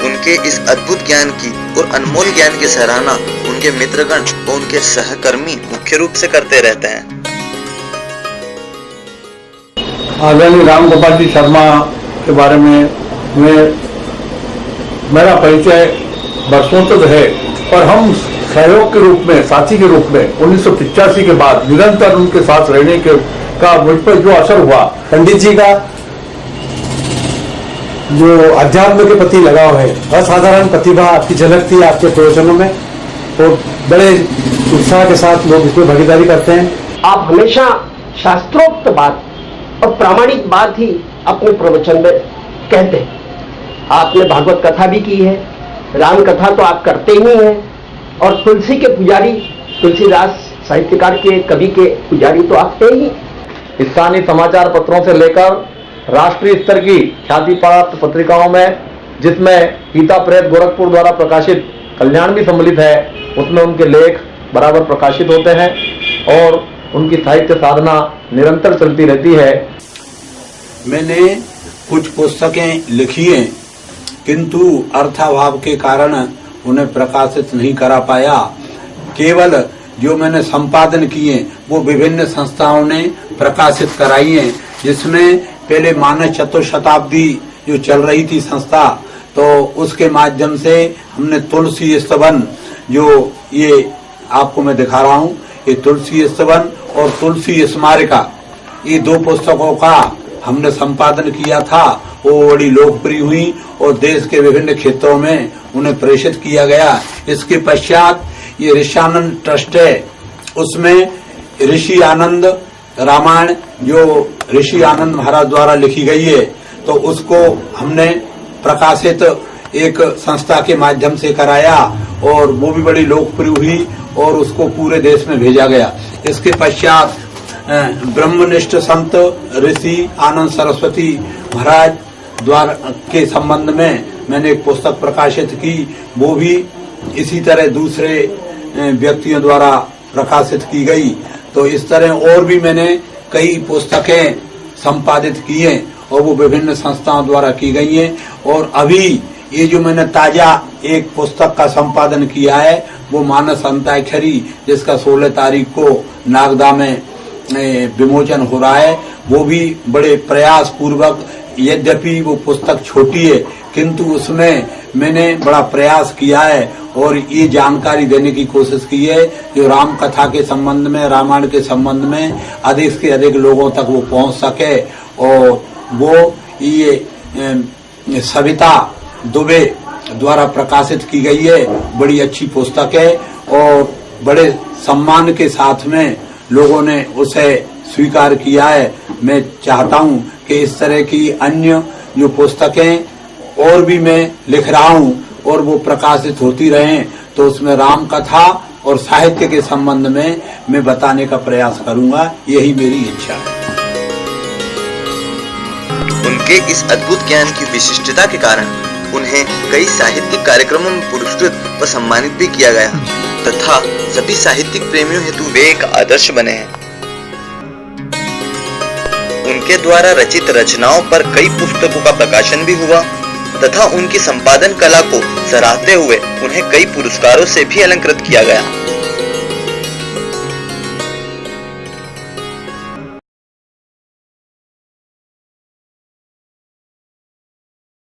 उनके इस अद्भुत ज्ञान की और अनमोल ज्ञान की सराहना उनके मित्रगण और उनके सहकर्मी मुख्य रूप से करते रहते हैं। आदरणीय राम गोपाल जी शर्मा के बारे में मेरा परिचय वर्षों तक है और हम सहयोग के रूप में, साथी के रूप में 1985 के बाद निरंतर उनके साथ रहने का मुझ पर जो असर हुआ, पंडित जी का जो अध्यात्म के प्रति लगाव है, असाधारण प्रतिभा आपकी झलक थी आपके प्रवचनों में और बड़े उत्साह के साथ लोग इसमें भागीदारी करते हैं। आप हमेशा शास्त्रोक्त बात और प्रामाणिक बात ही अपने प्रवचन में कहते हैं। आपने भागवत कथा भी की है, राम कथा तो आप करते ही हैं और तुलसी के पुजारी, तुलसीदास साहित्यकार के, कवि के पुजारी तो आप थे ही। स्थानीय समाचार पत्रों से लेकर राष्ट्रीय स्तर की ख्याति प्राप्त पत्रिकाओं में, जिसमें गीता प्रेस गोरखपुर द्वारा प्रकाशित कल्याण भी सम्मिलित है, उसमें उनके लेख बराबर प्रकाशित होते हैं और उनकी साहित्य साधना निरंतर चलती रहती है। मैंने कुछ पुस्तकें लिखी हैं, किंतु अर्थाभाव के कारण उन्हें प्रकाशित नहीं करा पाया। केवल जो मैंने संपादन किए वो विभिन्न संस्थाओं ने प्रकाशित कराई हैं, जिसमें पहले मानव चतुर्शताब्दी जो चल रही थी संस्था, तो उसके माध्यम से हमने तुलसी स्तवन, जो ये आपको मैं दिखा रहा हूँ, ये तुलसी स्तवन और तुलसी स्मारिका, ये दो पुस्तकों का हमने संपादन किया था। वो बड़ी लोकप्रिय हुई और देश के विभिन्न क्षेत्रों में उन्हें प्रेषित किया गया। इसके पश्चात ये ऋषियानंद ट्रस्ट है, उसमें ऋषि आनंद रामायण जो ऋषि आनंद महाराज द्वारा लिखी गई है, तो उसको हमने प्रकाशित एक संस्था के माध्यम से कराया और वो भी बड़ी लोकप्रिय हुई और उसको पूरे देश में भेजा गया। इसके पश्चात ब्रह्मनिष्ठ संत ऋषि आनंद सरस्वती महाराज द्वारा के संबंध में मैंने एक पुस्तक प्रकाशित की, वो भी इसी तरह दूसरे व्यक्तियों द्वारा प्रकाशित की गई। तो इस तरह और भी मैंने कई पुस्तकें संपादित की हैं और वो विभिन्न संस्थाओं द्वारा की गई हैं। और अभी ये जो मैंने ताजा एक पुस्तक का संपादन किया है, वो मानस अंताक्षरी, जिसका 16 तारीख को नागदा में विमोचन हो रहा है, वो भी बड़े प्रयास पूर्वक, यद्यपि वो पुस्तक छोटी है किंतु उसमें मैंने बड़ा प्रयास किया है और ये जानकारी देने की कोशिश की है जो राम कथा के संबंध में, रामायण के संबंध में अधिक से अधिक लोगों तक वो पहुंच सके। और वो ये सविता दुबे द्वारा प्रकाशित की गई है, बड़ी अच्छी पुस्तक है और बड़े सम्मान के साथ में लोगों ने उसे स्वीकार किया है। मैं चाहता हूं कि इस तरह की अन्य जो पुस्तकें और भी मैं लिख रहा हूं और वो प्रकाशित होती रहें, तो उसमें राम कथा और साहित्य के संबंध में मैं बताने का प्रयास करूंगा, यही मेरी इच्छा है। उनके इस अद्भुत ज्ञान की विशिष्टता के कारण उन्हें कई साहित्यिक कार्यक्रमों में पुरस्कृत व सम्मानित भी किया गया तथा सभी साहित्यिक प्रेमियों हेतु वे एक आदर्श बने हैं। उनके द्वारा रचित रचनाओं पर कई पुस्तकों का प्रकाशन भी हुआ तथा उनकी संपादन कला को सराहते हुए उन्हें कई पुरस्कारों से भी अलंकृत किया गया।